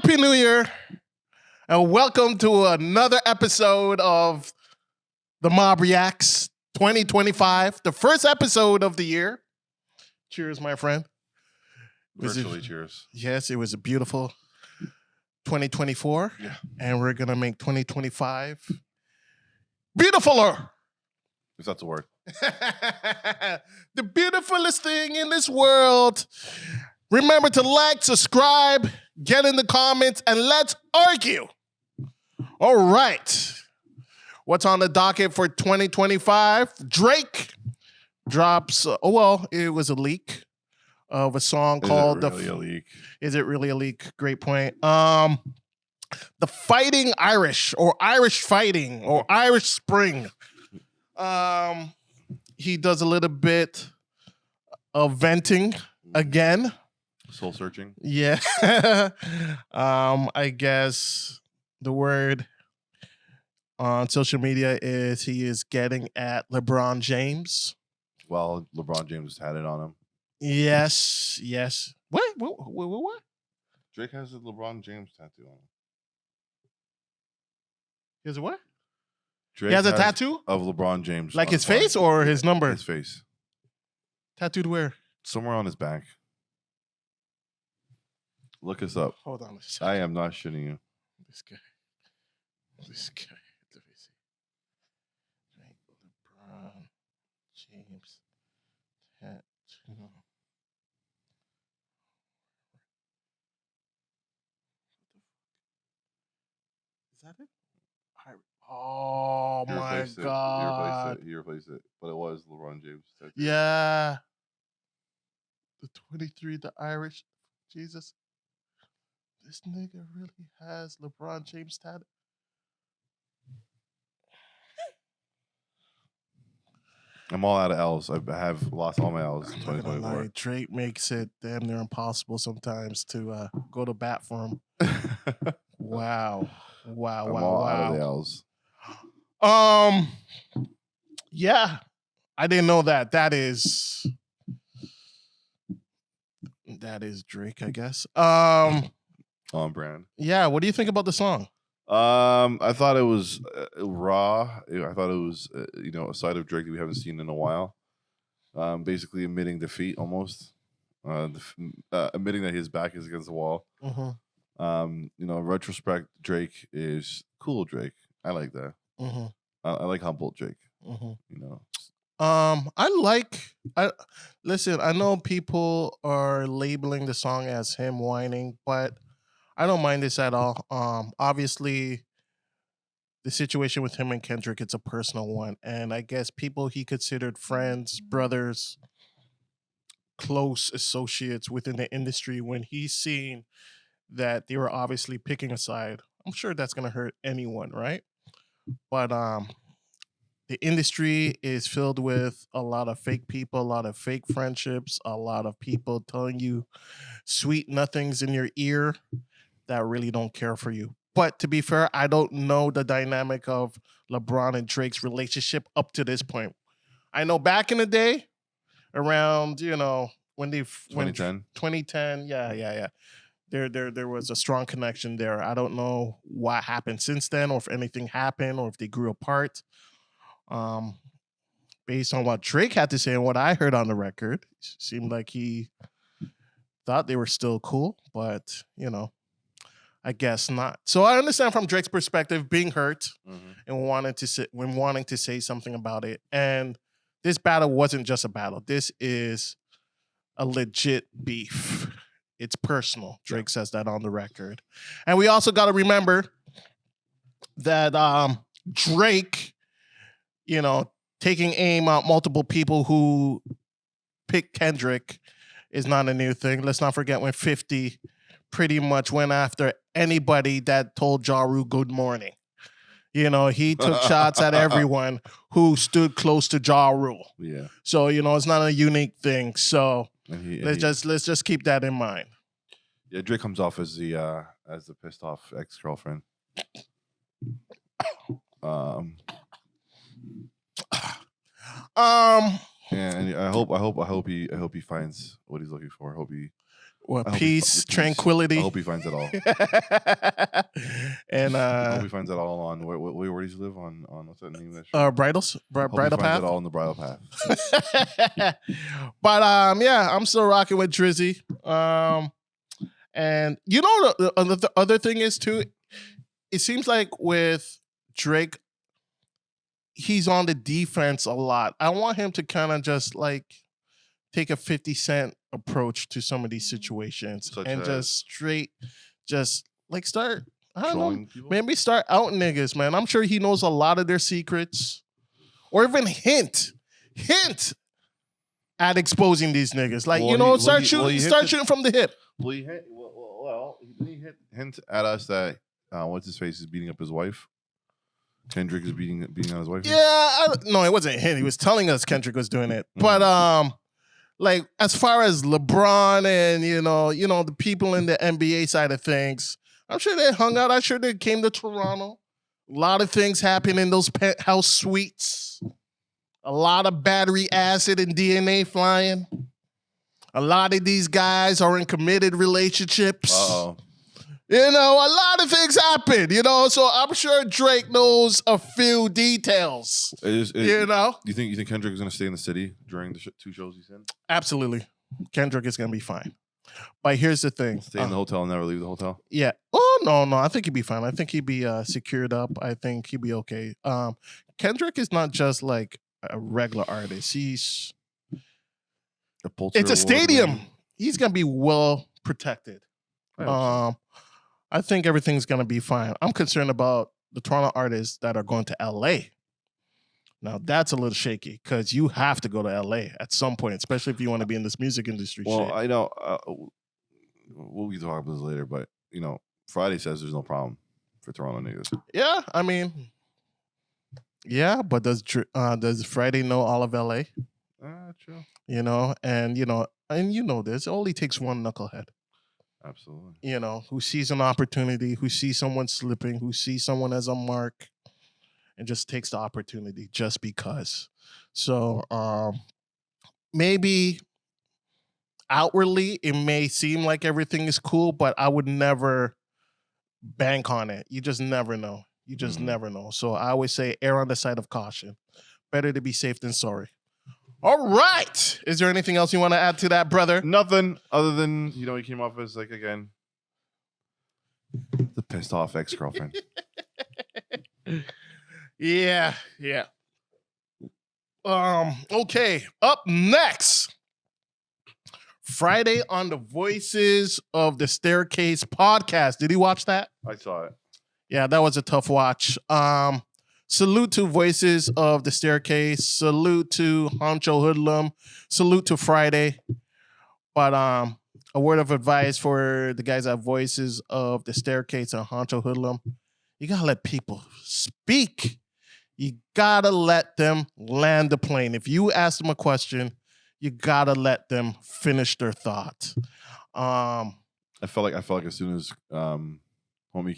Happy New Year, and welcome to another episode of the Mob Reacts 2025, the first episode of the year. Cheers, my friend. Virtually cheers. Yes, it was a beautiful 2024, and we're going to make 2025 beautifuler. If that's a word. The beautifulest thing in this world. Remember to like, subscribe, get in the comments, and let's argue. All right. What's on the docket for 2025? Drake drops, it was a leak of a song called Is it really a leak? Is it really a leak? Great point. The Fighting Irish, or Irish Fighting, or Irish Spring. He does a little bit of venting again. Soul searching. Yeah. I guess the word on social media is he is getting at LeBron James. Well, LeBron James had it on him. Yes. What? Drake has a LeBron James tattoo on him. He has a what? Drake He has a tattoo? of LeBron James. Like on his his arm. face or his number? His face. Tattooed where? Somewhere on his back. Look us up. Hold on a second. I am not shitting you. This guy. Let me see. LeBron James tattoo. Is that it? Oh He my replaced it. God. He replaced it. But it was LeBron James tattoo. Yeah. The 23, the Irish. Jesus. This nigga really has LeBron James tattoo. I'm all out of L's. I have lost all my L's in I'm not gonna 2024. lie, Drake makes it damn near impossible sometimes to go to bat for him. Wow. I'm all out of the Wow. L's. Yeah. I didn't know that. That is Drake, I guess. On brand. Yeah, what do you think about the song? I thought it was raw. I thought it was, a side of Drake that we haven't seen in a while. Basically admitting defeat almost. Admitting that his back is against the wall. Mm-hmm. Retrospect, Drake is cool Drake. I like that. Mm-hmm. I like humble Drake. Mm-hmm. Listen, I know people are labeling the song as him whining, but I don't mind this at all. Obviously, the situation with him and Kendrick, it's a personal one. And I guess people he considered friends, brothers, close associates within the industry, when he's seen that they were obviously picking a side, I'm sure that's going to hurt anyone, right? But the industry is filled with a lot of fake people, a lot of fake friendships, a lot of people telling you sweet nothings in your ear that really don't care for you. But to be fair, I don't know the dynamic of LeBron and Drake's relationship up to this point. I know back in the day, around, when 2010. 2010, yeah. There was a strong connection there. I don't know what happened since then, or if anything happened, or if they grew apart. Based on what Drake had to say and what I heard on the record, it seemed like he thought they were still cool, but I guess not. So I understand from Drake's perspective being hurt and wanting to say something about it. And this battle wasn't just a battle. This is a legit beef. It's personal. Drake says that on the record. And we also got to remember that Drake, taking aim at multiple people who picked Kendrick is not a new thing. Let's not forget when 50 pretty much went after anybody that told Ja Rule good morning. He took shots at everyone who stood close to Ja Rule. Yeah. So, it's not a unique thing. So let's just keep that in mind. Yeah, Drake comes off as the pissed off ex-girlfriend. Yeah, and I hope he finds what he's looking for. I hope he What, I hope he peace, peace. tranquility. I hope he finds it all. And I hope he finds it all on where does he live on what's that name of that show? bridal Hope he bridal finds path. it all in the bridal path. But yeah, I'm still rocking with Drizzy. And you know the other thing is too, it seems like with Drake, he's on the defense a lot. I want him to kind of just like take a 50 Cent approach to some of these situations Such and as? just straight, just like start, I don't know, Trolling people? maybe start out niggas, man. I'm sure he knows a lot of their secrets, or even hint at exposing these niggas. Like, Well, you know, he start shooting from the hip. Well, he hint at us that what's his face is beating up his wife. Kendrick is beating on his wife. Yeah, no, it wasn't him. He was telling us Kendrick was doing it. But like as far as LeBron and you know the people in the NBA side of things, I'm sure they hung out. I'm sure they came to Toronto. A lot of things happen in those penthouse suites. A lot of battery acid and DNA flying. A lot of these guys are in committed relationships. Uh-oh. You know, a lot of things happen, you know, so I'm sure Drake knows a few details. You know? You think Kendrick is going to stay in the city during the 2 shows he's in? Absolutely. Kendrick is going to be fine. But here's the thing. Stay in the hotel and never leave the hotel? Yeah. Oh, no. I think he'd be fine. I think he'd be secured up. I think he'd be okay. Kendrick is not just like a regular artist. It's a stadium. He's going to be well protected. I think everything's going to be fine. I'm concerned about the Toronto artists that are going to LA. Now, that's a little shaky because you have to go to LA at some point, especially if you want to be in this music industry. Well, I know we'll be talking about this later, but, you know, Friday says there's no problem for Toronto niggas. Yeah, I mean, yeah, but does Friday know all of LA? True. You know, and you know this. It only takes one knucklehead. Absolutely. You know, who sees an opportunity, who sees someone slipping, who sees someone as a mark, and just takes the opportunity just because. So maybe outwardly it may seem like everything is cool, but I would never bank on it. You just never know. You just never know. So I always say err on the side of caution. Better to be safe than sorry. All right. Is there anything else you want to add to that, brother? Nothing other than, you know, he came off as like, again, the pissed off ex-girlfriend. Yeah. Okay. Up next, Friday on the Voices of the Staircase podcast. Did you watch that? I saw it. Yeah, that was a tough watch. Salute to Voices of the Staircase. Salute to Honcho Hoodlum. Salute to Friday. But a word of advice for the guys at Voices of the Staircase and Honcho Hoodlum. You got to let people speak. You got to let them land the plane. If you ask them a question, you got to let them finish their thought. I felt like as soon as Friday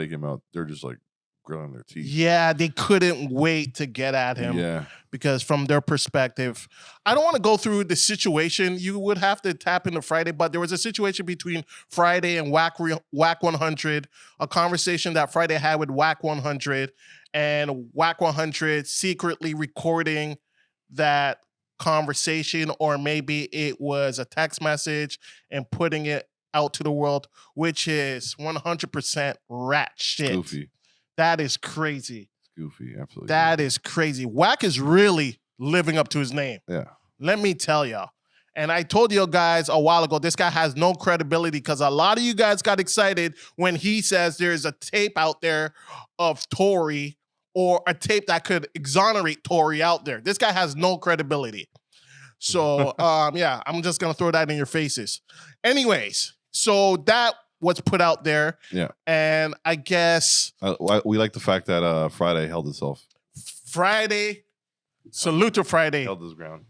came out, they're just like grilling their teeth. Yeah, they couldn't wait to get at him. Yeah. Because from their perspective, I don't want to go through the situation. You would have to tap into Friday, but there was a situation between Friday and Wack100, a conversation that Friday had with Wack100, and Wack100 secretly recording that conversation, or maybe it was a text message and putting it out to the world, which is 100% rat shit. Goofy. That is crazy. It's goofy, absolutely. That is crazy. Wack is really living up to his name. Yeah. Let me tell y'all. And I told you guys a while ago, this guy has no credibility because a lot of you guys got excited when he says there's a tape out there of Tory, or a tape that could exonerate Tory out there. This guy has no credibility. So, yeah, I'm just going to throw that in your faces. Anyways, so that was put out there. Yeah. And I guess we like the fact that Friday held itself. Salute to Friday. Held his ground.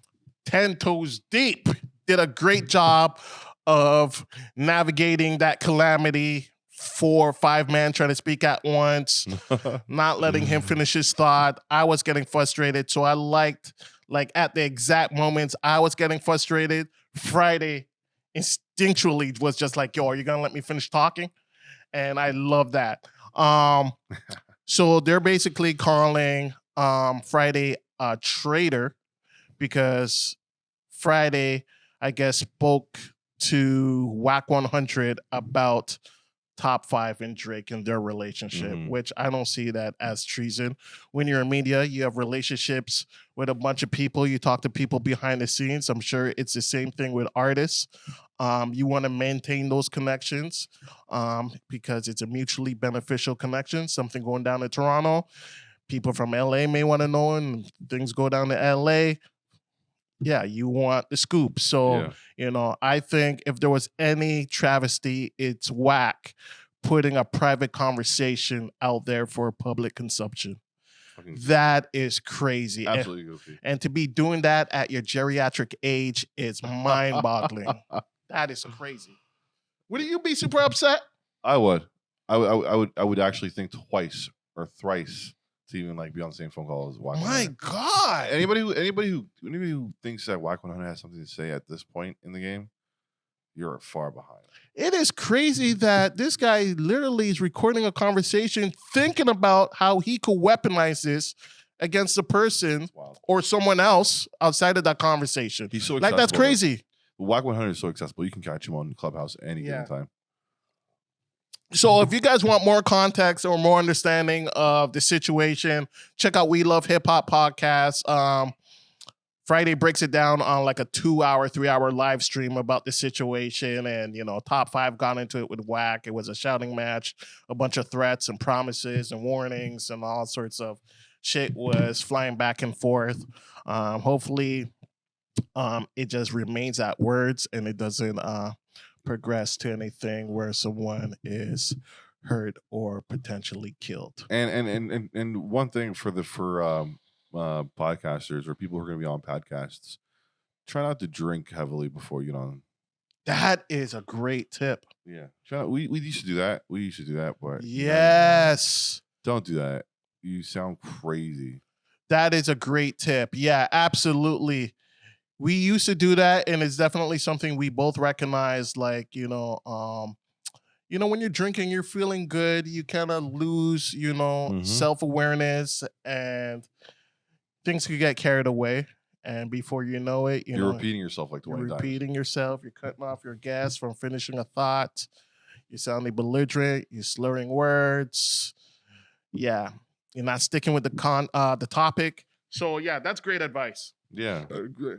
10 toes deep. Did a great job of navigating that calamity. 4 or 5 men trying to speak at once, not letting him finish his thought. I was getting frustrated. So I liked, like at the exact moments I was getting frustrated, Friday instinctually was just like, yo, are you gonna let me finish talking? And I love that. So they're basically calling Friday a traitor because Friday, I guess, spoke to WACK100 about top 5 and Drake and their relationship, which I don't see that as treason. When you're in media, you have relationships with a bunch of people. You talk to people behind the scenes. I'm sure it's the same thing with artists. You want to maintain those connections because it's a mutually beneficial connection. Something going down in Toronto, people from LA may want to know, and things go down to LA. Yeah, you want the scoop. So, I think if there was any travesty, it's WACK putting a private conversation out there for public consumption. That is crazy. Absolutely goofy. And to be doing that at your geriatric age is mind-boggling. That is crazy. Wouldn't you be super upset? I would. I would actually think twice or thrice to even like be on the same phone call as Wack100. My God! Anybody who thinks that Wack100 has something to say at this point in the game, you're far behind. It is crazy that this guy literally is recording a conversation, thinking about how he could weaponize this against a person or someone else outside of that conversation. He's so like that's crazy. Wack100 is so accessible. You can catch him on Clubhouse any given time. So if you guys want more context or more understanding of the situation, check out We Love Hip Hop podcast. Friday breaks it down on like a 2-hour, 3-hour live stream about the situation. And, top 5 got into it with WACK. It was a shouting match. A bunch of threats and promises and warnings and all sorts of shit was flying back and forth. Hopefully it just remains at words and it doesn't progress to anything where someone is hurt or potentially killed. And one thing for podcasters or people who are going to be on podcasts, try not to drink heavily before you get on. That is a great tip. Yeah, we used to do that. But yes, don't do that. You sound crazy. That is a great tip. Yeah, absolutely. We used to do that, and it's definitely something we both recognize. Like, when you're drinking, you're feeling good. You kind of lose, self-awareness, and things could get carried away. And before you know it, you're repeating yourself like 20 times. You're repeating yourself. You're cutting off your gas from finishing a thought. You're sounding belligerent. You're slurring words. Yeah, you're not sticking with the topic. So yeah, that's great advice. Yeah.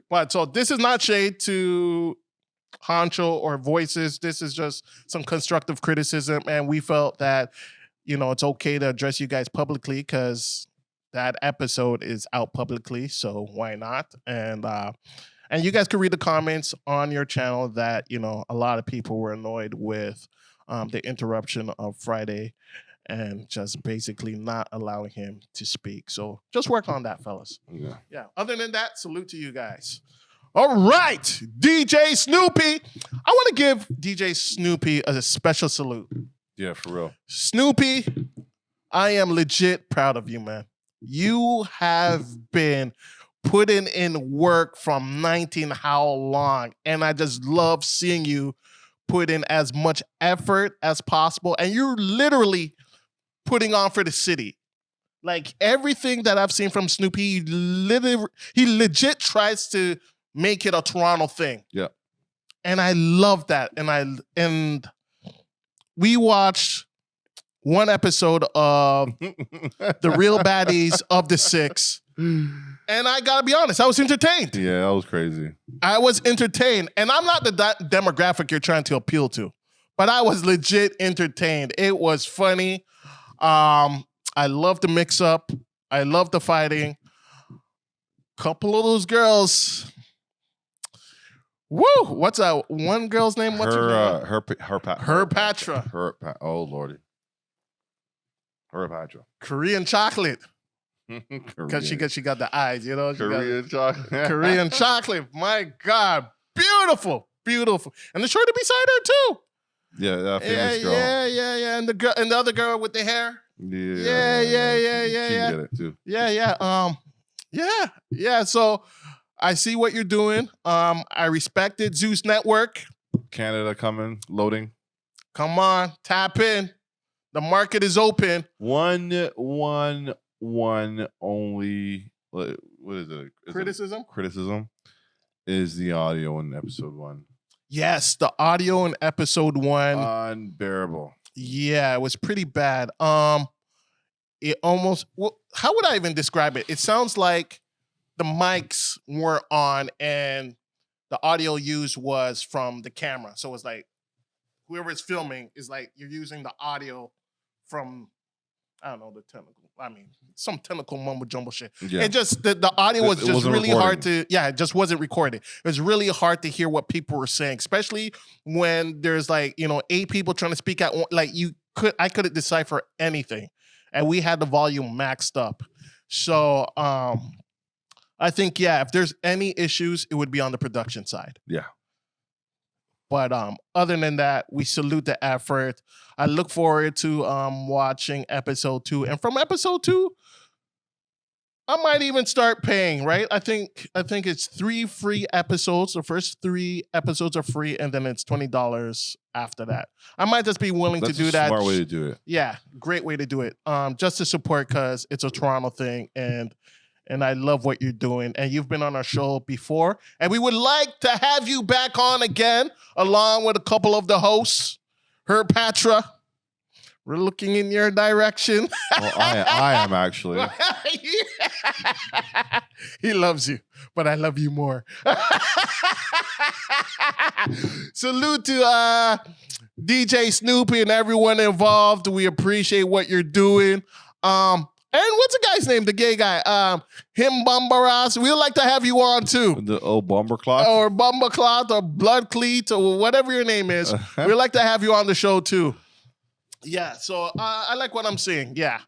But so this is not shade to Honcho or Voices. This is just some constructive criticism. And we felt that, it's okay to address you guys publicly because that episode is out publicly. So why not? And you guys can read the comments on your channel that, a lot of people were annoyed with the interruption of Friday and just basically not allowing him to speak. So just work on that, fellas. Yeah. Other than that, salute to you guys. All right, DJ Snoopy. I want to give DJ Snoopy a special salute. Yeah, for real. Snoopy, I am legit proud of you, man. You have been putting in work from 19 how long, and I just love seeing you put in as much effort as possible, and you're literally putting on for the city. Like everything that I've seen from Snoopy, he legit tries to make it a Toronto thing. Yeah. And I love that. And we watched one episode of The Real Baddies of the Six. And I gotta be honest, I was entertained. Yeah, that was crazy. I was entertained. And I'm not the demographic you're trying to appeal to, but I was legit entertained. It was funny. I love the mix up. I love the fighting. Couple of those girls. Woo! What's that one girl's name? What's her name? Herpatra. Oh lordy. Herpatra. Korean chocolate. Because she got the eyes, Korean chocolate. Korean chocolate. My God. Beautiful. Beautiful. And the shorty beside her too. Yeah, that famous girl. Yeah. And the other girl with the hair. Yeah. She can get it too. Yeah. So I see what you're doing. I respect it. Zeus Network. Canada coming, loading. Come on, tap in. The market is open. One only. What is it? Criticism? Criticism is the audio in episode 1. Yes, the audio in episode 1. Unbearable. Yeah, it was pretty bad. It almost. Well, how would I even describe it? It sounds like the mics were on and the audio used was from the camera. So it's like whoever is filming is like you're using the audio from, I don't know, the technical. I mean, some technical mumbo jumbo shit. Yeah. It just the audio was just really hard to. Yeah, it just wasn't recorded. It was really hard to hear what people were saying, especially when there's like 8 people trying to speak at one. Like I couldn't decipher anything, and we had the volume maxed up. So I think if there's any issues, it would be on the production side. Yeah. But other than that, we salute the effort. I look forward to watching episode 2. And from episode 2, I might even start paying, right? I think it's 3 free episodes. The first 3 episodes are free, and then it's $20 after that. I might just be willing to do that. Smart way to do it. Yeah, great way to do it. Just to support, because it's a Toronto thing, and I love what you're doing. And you've been on our show before. And we would like to have you back on again, along with a couple of the hosts. Herb Patra, we're looking in your direction. Well, I am actually. He loves you, but I love you more. Salute to DJ Snoopy and everyone involved. We appreciate what you're doing. And what's the guy's name? The gay guy. Him Bumbaras. We'd like to have you on too. The old Bumbercloth? Or Bumbercloth or Blood Cleat or whatever your name is. We'd like to have you on the show too. Yeah, so I like what I'm seeing. Yeah.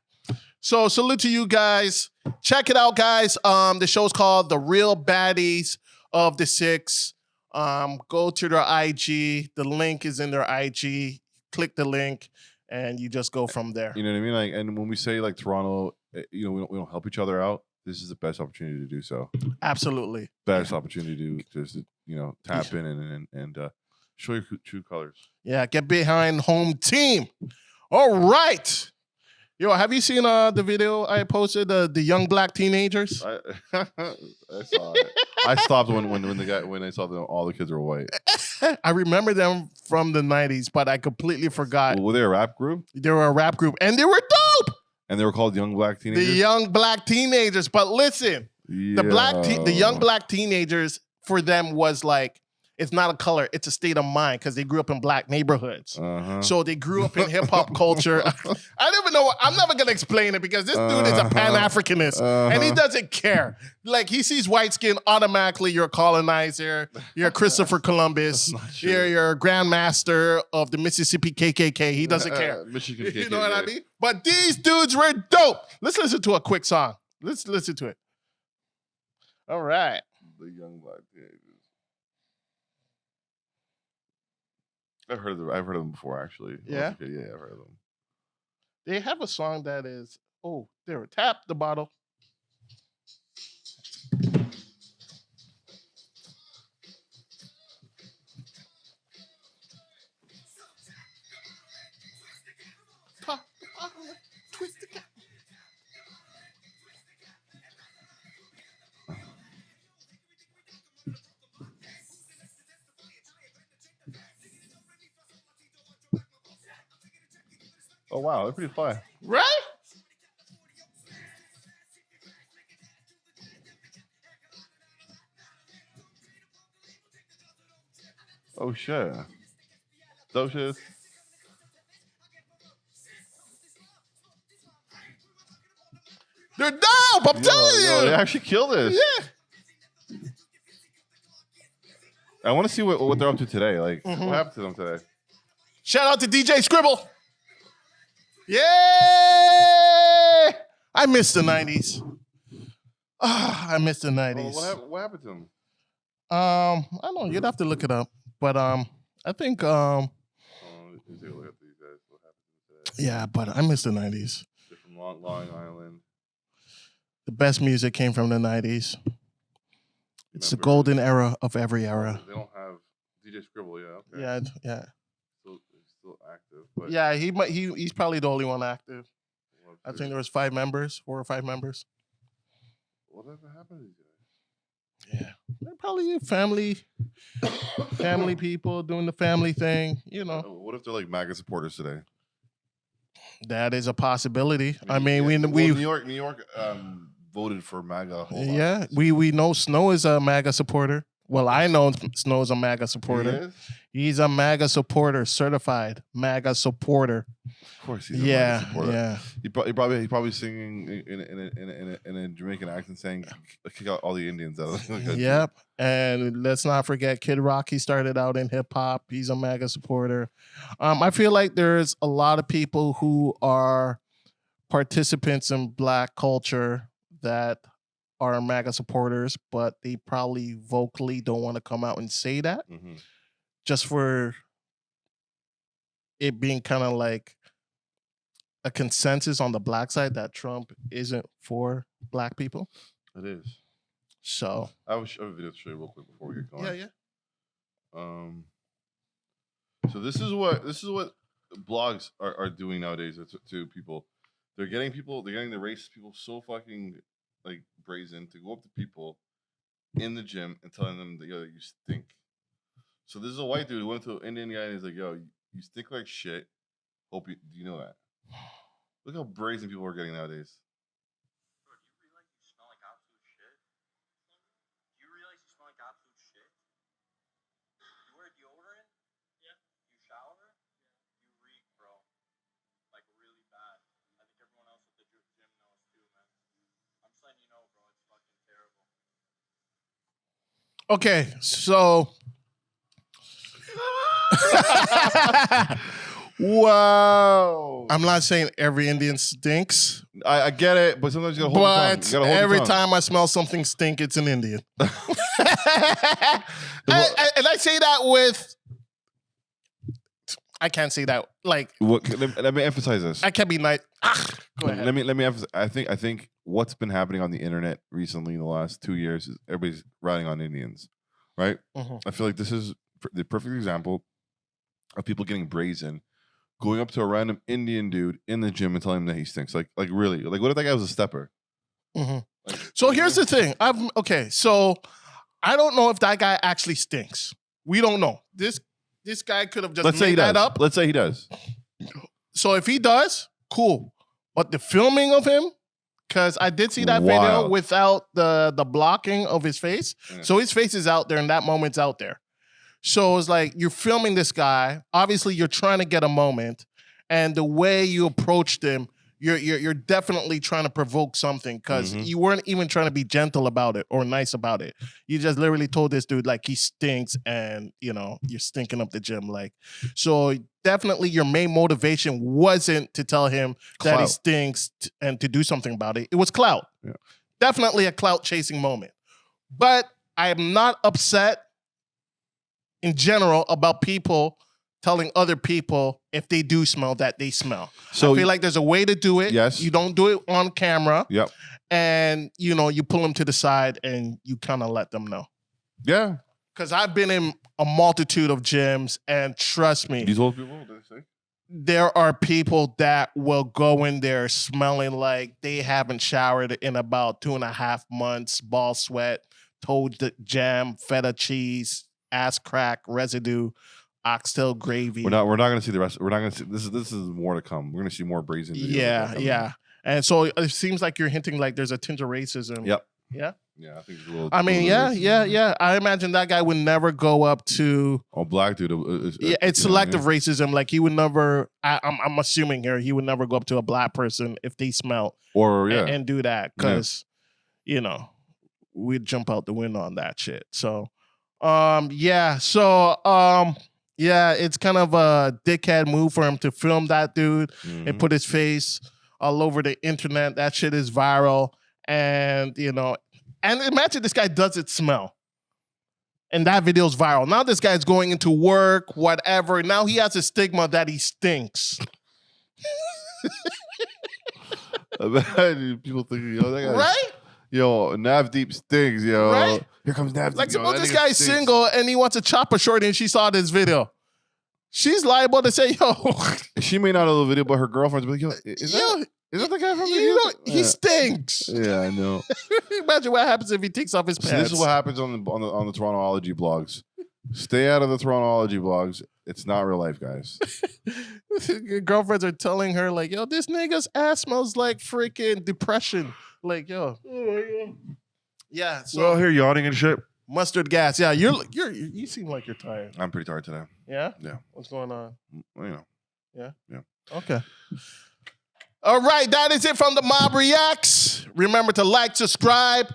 So salute to you guys. Check it out, guys. The show's called The Real Baddies of the Six. Go to their IG. The link is in their IG. Click the link. And you just go from there. You know what I mean? Like, and when we say like Toronto, we don't help each other out. This is the best opportunity to do so. Absolutely, best opportunity to just tap in and show your true colors. Yeah, get behind home team. All right. Yo, have you seen the video I posted, the young black teenagers? I saw it. I stopped when I saw them, all the kids were white. I remember them from the 90s, but I completely forgot. Were they a rap group? They were a rap group, and they were dope. And they were called Young Black Teenagers? The Young Black Teenagers. But listen, the Young Black Teenagers, for them was like, it's not a color, it's a state of mind, because they grew up in black neighborhoods. So they grew up in hip-hop culture. I don't even know. I'm never going to explain it, because this dude is a Pan-Africanist, and he doesn't care. Like, he sees white skin, automatically you're a colonizer, you're Christopher Columbus, you're a grandmaster of the Mississippi KKK. He doesn't care. Michigan KKK. You know what I mean? But these dudes were dope. Let's listen to a quick song. Let's listen to it. All right. The Young Black Teenagers. I've heard of them before, actually. Yeah? Yeah, I've heard of them. They have a song that is, there, tap the bottle. Pop the bottle, twist the cap. Oh, wow. They're pretty fly. Right? Oh, shit. Dope shit. They're dope, I'm telling you. They actually killed this. Yeah. I want to see what they're up to today. Like, what happened to them today? Shout out to DJ Scribble. Yeah. I miss the 90s. I miss the 90s. What happened to them? I don't know. You'd have to look it up. But I think yeah, but I miss the 90s. They're from Long Island. The best music came from the 90s. It's the golden era of every era. They don't have DJ Scribble, yeah, okay. Yeah. Still active, but Yeah, he's probably the only one active. I think there was 4 or 5 members. Whatever happened to these guys? Yeah, they're probably family people doing the family thing. You know, What if they're like MAGA supporters today? that is a possibility. I Yeah, mean, New York voted for MAGA. Yeah, we know Snow is a MAGA supporter. Well, I know Snow is a MAGA supporter. He's a MAGA supporter, certified MAGA supporter. Of course, he's a MAGA supporter. Yeah. He probably singing in a Jamaican accent, saying "kick out all the Indians out of the country." Yep, and let's not forget Kid Rock. He started out in hip hop. He's a MAGA supporter. I feel like there's a lot of people who are participants in Black culture that are MAGA supporters, but they probably vocally don't want to come out and say that, just for it being kind of like a consensus on the Black side that Trump isn't for Black people. It is. So I have a video to show you real quick before we get going. Yeah. So this is what blogs are doing nowadays to people. They're getting the racist people so fucking like brazen to go up to people in the gym and telling them that, yo, you stink. So this is a white dude who went to an Indian guy and he's like, yo, you stink like shit. Do you know that? Look how brazen people are getting nowadays. Bro, do you realize you smell like absolute shit? Do you realize you smell like absolute shit? You wear deodorant? Yeah. You shower? Yeah. You reek, bro. Like really bad. I think everyone else at the gym knows too, man. I'm just letting you know, bro. It's fucking terrible. Okay, so Wow. I'm not saying every Indian stinks, I get it, but sometimes you gotta hold your tongue. but You gotta hold your every tongue. time I smell something stink, it's an Indian. And I say that with, I can't say that like. Let me emphasize this. I can't be nice. Go ahead. Let me emphasize. I think what's been happening on the internet recently in the last 2 years is everybody's riding on Indians, right? I feel like this is the perfect example of people getting brazen, going up to a random Indian dude in the gym and telling him that he stinks. Like really? Like what if that guy was a stepper? Like, So here's the thing. So I don't know if that guy actually stinks. We don't know. This guy could have just made that up. Let's say he does. So if he does, cool. But the filming of him, because I did see that video without the blocking of his face. Yeah. So his face is out there and that moment's out there. So it's like you're filming this guy. Obviously, you're trying to get a moment. And the way you approached him, you're definitely trying to provoke something because you weren't even trying to be gentle about it or nice about it. You just literally told this dude like he stinks and you're stinking up the gym. Like, so definitely your main motivation wasn't to tell him that he stinks and to do something about it. It was clout. Yeah. Definitely a clout chasing moment. But I am not upset in general about people telling other people if they do smell that they smell. So I feel like there's a way to do it. Yes. You don't do it on camera. Yep. And you pull them to the side and you kind of let them know. Yeah. Because I've been in a multitude of gyms and trust me. These old people, what did they say? There are people that will go in there smelling like they haven't showered in about 2.5 months, ball sweat, toe jam, feta cheese, ass crack, residue, oxtail gravy. We're not going to see the rest. We're not going to see this is more to come. We're going to see more brazen videos. Yeah. And so it seems like you're hinting like there's a tinge of racism. Yep. Yeah. Yeah, I think it's a little. I mean, yeah. I imagine that guy would never go up to a black dude. It's selective racism. Like he would never. I'm assuming here he would never go up to a black person if they smell and do that because we'd jump out the window on that shit. So it's kind of a dickhead move for him to film that dude and put his face all over the internet. That shit is viral. And, and imagine this guy doesn't smell. And that video's viral. Now this guy's going into work, whatever. Now he has a stigma that he stinks. People thinking, that guy. Right? Yo, Nav Deep stings, yo. Right? Here comes Nav Deep. Like, yo, suppose that this nigga guy's stinks. single and he wants a chopper shorty and she saw this video. She's liable to say, yo, She may not know the video, but her girlfriend's like, yo, is that the guy from the you know, he Yeah. stinks. Yeah, I know. Imagine what happens if he takes off his So pants. this is what happens on the Torontoology blogs. Stay out of the Torontoology blogs. It's not real life, guys. Your girlfriends are telling her, like, yo, this nigga's ass smells like freaking depression. Like, yo. Yeah, so Well, here yawning and shit. mustard gas. Yeah, you seem like you're tired. I'm pretty tired today. Yeah? Yeah. What's going on? You know. Okay. All right, that is it from the Mob Reacts. Remember to like, subscribe,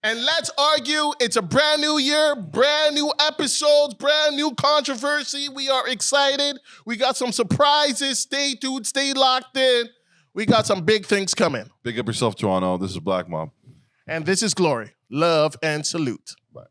and let's argue. It's a brand new year, brand new episodes, brand new controversy. We are excited. We got some surprises. Stay tuned, stay locked in. We got some big things coming. Big up yourself, Toronto. This is Black Mob. And this is Glory. Love and salute. Bye.